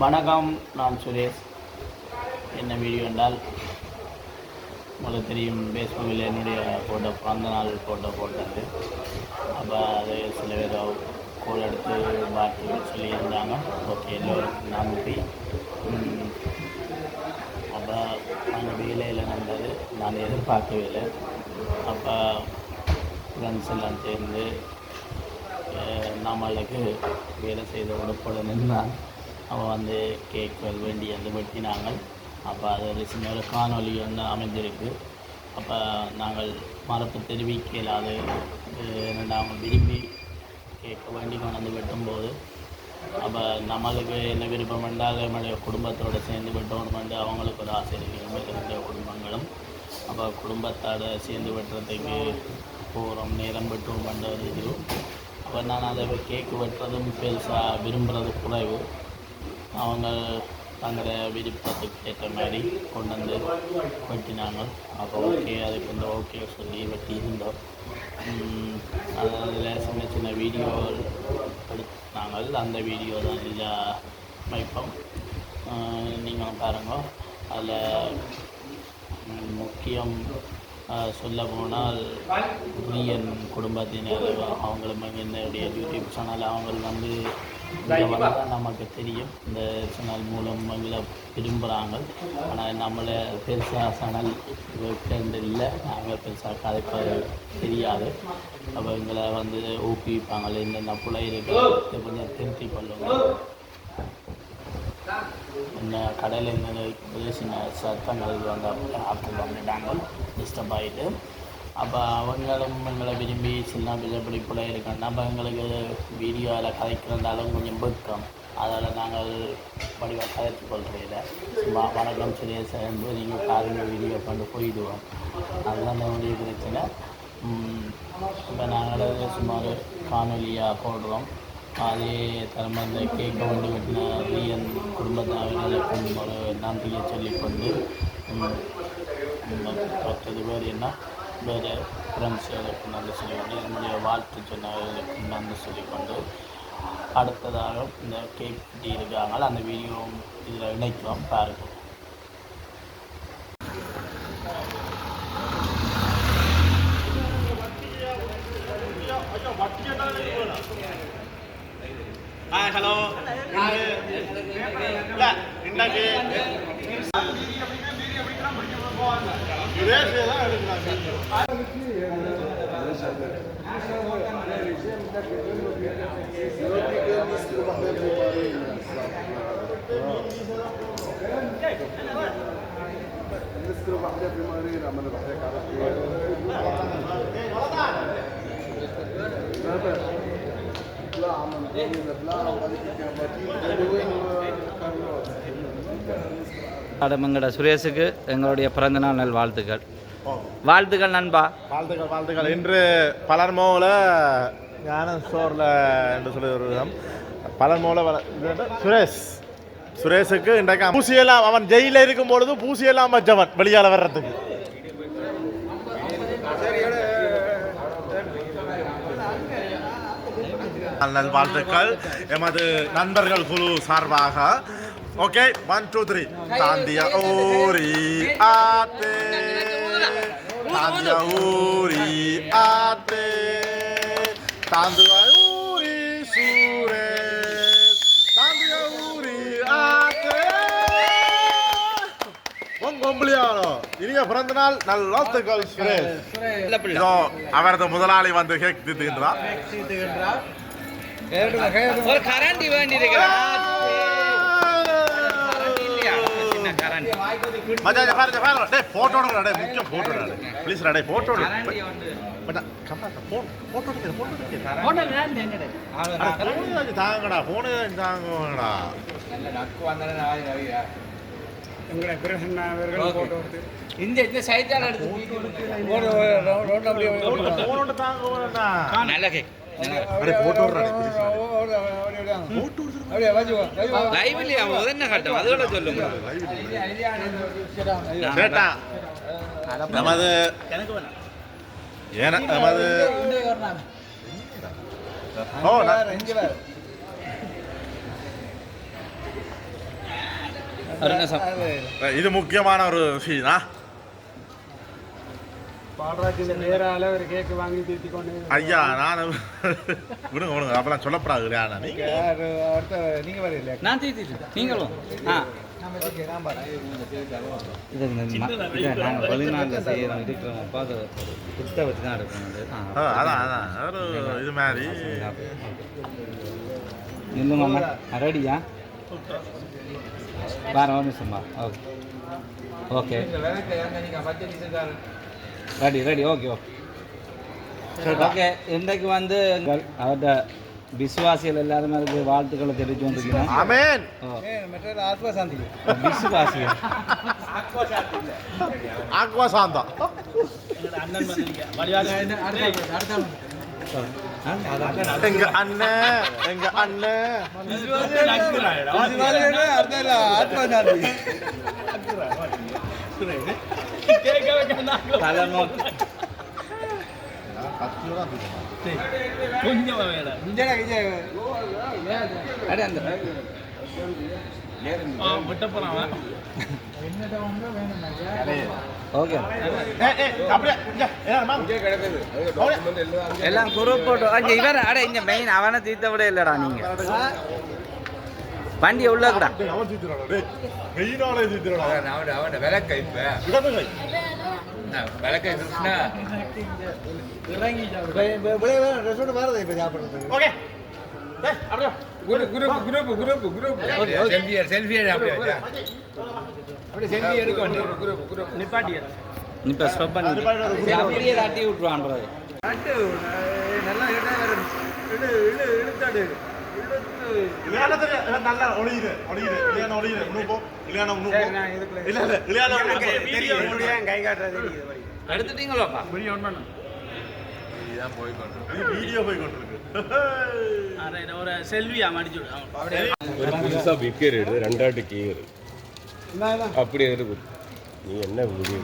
வணக்கம், நான் சுரேஷ். என்ன வீடியோ என்றால், உங்களுக்கு தெரியும், ஃபேஸ்புக்கில் என்னுடைய ஃபோட்டோ, பிறந்த நாள் ஃபோட்டோ போட்டது. அப்போ அது சில பேர் கோல் எடுத்து பார்த்து சொல்லியிருந்தாங்க. ஓகே, எல்லோருக்கும் நன்றி. அப்போ அந்த வேலையில் நடந்தது நான் எதிர்பார்க்கவே இல்லை. அப்போ ஃப்ரெண்ட்ஸ் எல்லாம் சேர்ந்து நம்மளுக்கு வேலை செய்த உடப்பட நின்றான். அவன் வந்து கேட்க வேண்டிய அந்த வெட்டினாங்க. அப்போ அது ஒரு சின்ன ஒரு காணொலி ஒன்று அமைஞ்சிருக்கு. அப்போ நாங்கள் மறப்பு தெரிவிக்க இல்லாது நாங்கள் விரும்பி கேட்க வேண்டி கொண்டு வெட்டும்போது, அப்போ நம்மளுக்கு என்ன விருப்பம் என்றால் நம்மளுடைய குடும்பத்தோடு சேர்ந்து வெட்டணுமெண்டு அவங்களுக்கு ஒரு ஆசை இருக்குது. ரெண்டு குடும்பங்களும் அப்போ குடும்பத்தோடு சேர்ந்து வெட்டுறதுக்கு போகிறோம், நேரம் வெட்டுவோம் என்ற ஒரு இது. அப்போ நான் அதை கேக்கு வெட்டுறதும் பெருசாக விரும்புகிறது குறைவு. அவங்க தங்களை விருப்பத்துக்கு ஏற்ற மாதிரி கொண்டு வந்து வெட்டினாங்க. அப்போ ஓகே, அதுக்கு வந்து ஓகே சொல்லி வெட்டி இருந்தோம். அதில் சின்ன சின்ன வீடியோகள் எடுத்தாங்க. அந்த வீடியோ தான் இதில் வைப்போம், நீங்களும் பாருங்க. அதில் முக்கியம் சொல்ல போனால், ரியன் குடும்பத்தினர் அவங்களும் என்னுடைய யூடியூப் சேனல் அவங்க வந்து இங்கே வந்தால் நமக்கு தெரியும். இந்த சேனல் மூலம் எங்களை விரும்புகிறாங்க. ஆனால் நம்மளை பெருசாக சேனல் வைக்கிறது இல்லை, நாங்கள் பெருசாக கதைப்பது தெரியாது. அப்போ எங்களை வந்து ஊக்குவிப்பாங்க, இந்த பிள்ளை இருக்கு கொஞ்சம் திருத்தி கொள்ளுங்கள். இந்த கடையில் இருந்து சின்ன சத்தங்கள் வந்து ஆப்பிள் வந்துட்டாங்க, டிஸ்டர்ப் ஆகிட்டு. அப்போ அவங்களும் எங்களை விரும்பி சின்ன பிள்ளை கூட இருக்காங்க. அப்போ எங்களுக்கு வீடியோவில் கதைக்கிறதாலும் கொஞ்சம் வெட்கம். அதில் நாங்கள் வடிவாக கதைத்து கொள்கிறதில்ல. சும்மா வணக்கம் சுரேஷ் என்பது நீங்கள் பாருங்க வீடியோ கொண்டு போயிடுவோம். அதுதான் என்னுடைய பிரச்சனை. இப்போ நாங்கள் சுமார் காணொலியாக போடுறோம். அதே தரமாக இந்த கேட்க வேண்டி வெட்டின ரியன் குடும்பத்தினர்களுக்கும் ஒரு நன்றியை சொல்லிக்கொண்டு, மற்றது வேறு என்ன வேறு ஃப்ரெண்ட்ஸுகளுக்கு நன்றி சொல்லிக்கொண்டு, என்னுடைய வாழ்த்து சொன்னவர்களுக்கு நன்றி சொல்லிக்கொண்டு, அடுத்ததாக இந்த கேக் வெட்டி இருக்காங்க, அந்த வீடியோவும் இதில் இணைக்கிறோம், பாருங்கள். ஹலோ, இல்லை இன்றைக்கு சுரேஷ் தான் எடுக்கிறாங்க. எங்களோட சுரேஷுக்கு எங்களுடைய பிறந்தநாள் நல் வாழ்த்துக்கள். வாழ்த்துக்கள் நண்பா. வாழ்த்துக்கள். இன்று பலர்மோவில் ஞான ஸ்டோரில் என்று சொல்லி ஒரு விதம் பலர்மோவில் சுரேஷுக்கு இன்றைக்கு பூசியெல்லாம் அவன் ஜெயிலில் இருக்கும் பொழுது பூசியெல்லாம் வச்சவன் வெளியால் வர்றதுக்கு. நல்வாழ்த்துக்கள் எமது நண்பர்கள் குழு சார்பாக. ஓகே, 1 2 3 தாந்தியா ஓரி ஆத்தே, தாந்தியா ஓரி ஆத்தே, தாந்தியா ஓரி சுரேஷ், தாந்தியா ஓரி ஆத்தே. பொங்கொம்பளியானோ இனிய பிறந்த நாள் நல் வாழ்த்துக்கள் சுரேஷ். அவரது முதலாளி வந்து கேக் தீட்டுகின்றார். ஒரு கரண்டி வேண்டி இருக்கிறார். மச்சான் பாருங்க பாருங்க, டேய் போட்டோ எடுடா, டேய் முக்கியம் போட்டோ எடு ப்ளீஸ் டேய், போட்டோ எடு. பட் கம்மா போட்டோ எடுங்க, போட்டோ எடுங்க. போட்டோ நான் தாங்கடா, போன் தாங்கடா. நல்ல நக்கு வந்தானே நாளையா எங்கட பிரசன்னா அவர்கள் போட்டோ எடுத்து இந்த சைட்டால எடுத்து போட்டோ ரோட் அப்படியே போன் தாங்கடா. நல்ல கேக். अरे फोटो லைவ்ல என்ன காட்டும் அதோட சொல்லுங்க. சேட்டா நமது நமது ஓ இது முக்கியமான ஒரு சீனா ஒரு கேக்கு வாங்கி திருத்தி கொண்டு ஐயா நான் விடுங்க விடுங்க அப்பெல்லாம் சொல்லப்படாது இல்லையா நீங்க வரல நான் தீர்த்திட்டு நீங்களும் ஆ இது நாங்கள் வெளிநாட்டில் செய்கிறோம் இருக்கிறோம் பார்த்து குத்த வச்சு தான் எடுக்கணும் அதான் அதான் ஒரு இது மாதிரி இல்லைம்மா ரெடியா வேறு ஒரு நிமிஷம்மா okay okay ready ready okay okay okay இன்றைக்கு வந்து அவர்கிட்ட விசுவாசிகள் எல்லாருமே அதுக்கு வாழ்த்துக்களை தெரிவித்து வந்துருக்கீங்க ஆமென் விசுவாசிகள் ஆக்வா சாந்தா அண்ணன் வந்திருக்கேன் எங்க அண்ணன் எங்க அண்ணன் கொஞ்சம் வேணும் விட்ட போறான் ஓகே அப்படியே எல்லாம் குரூப் போட்டு அங்கே இவர் அட இங்கே மெயின் அவனை தீர்த்த விட இல்லைடா நீங்கள் வண்டியை உள்ளக்குடா அவன் தீத்துறாடா மெயினாலே தீத்துறாடா அவன் விளக்க இப்ப இடது கை விளக்க கிருஷ்ணா ஓகே அப்படியே group group group group selfie selfie அப்படியே அப்படியே செல்ஃபி எடுக்க குரூப் குரூப் நிப்பாட்டியா இப்போ ஸ்டப் பண்ணி அப்படியே தட்டி விட்டுருவான் பிறகு நல்லா இழுத்தாடு இல்லையான தெரியும் நல்லா ஒளியுது ஒளியுது இல்லையான ஒளியுது இன்னும் போ இல்லையான இன்னும் போ இல்ல இல்ல இல்லையான கை காட்டுறது எடுத்துட்டீங்களாப்பா வீடியோ ஒன் பண்ணு இதுதான் போய் கொண்டு வீடியோ போய் கொண்டிருக்கு ஒரு செல்வியா மடிச்சு விடு ஒரு புதுசாக விற்கிறது ரெண்டாட்டு கீறு அப்படி இருக்கு நீ என்ன வீடியோ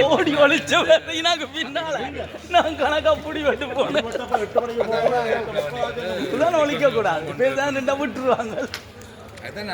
ஓடி ஒளிச்ச நாங்க பின்னால நான் கணக்கா புடி வெட்டு போனேன் ஒழிக்க கூடாது பேசாம விட்டுருவாங்க அதான்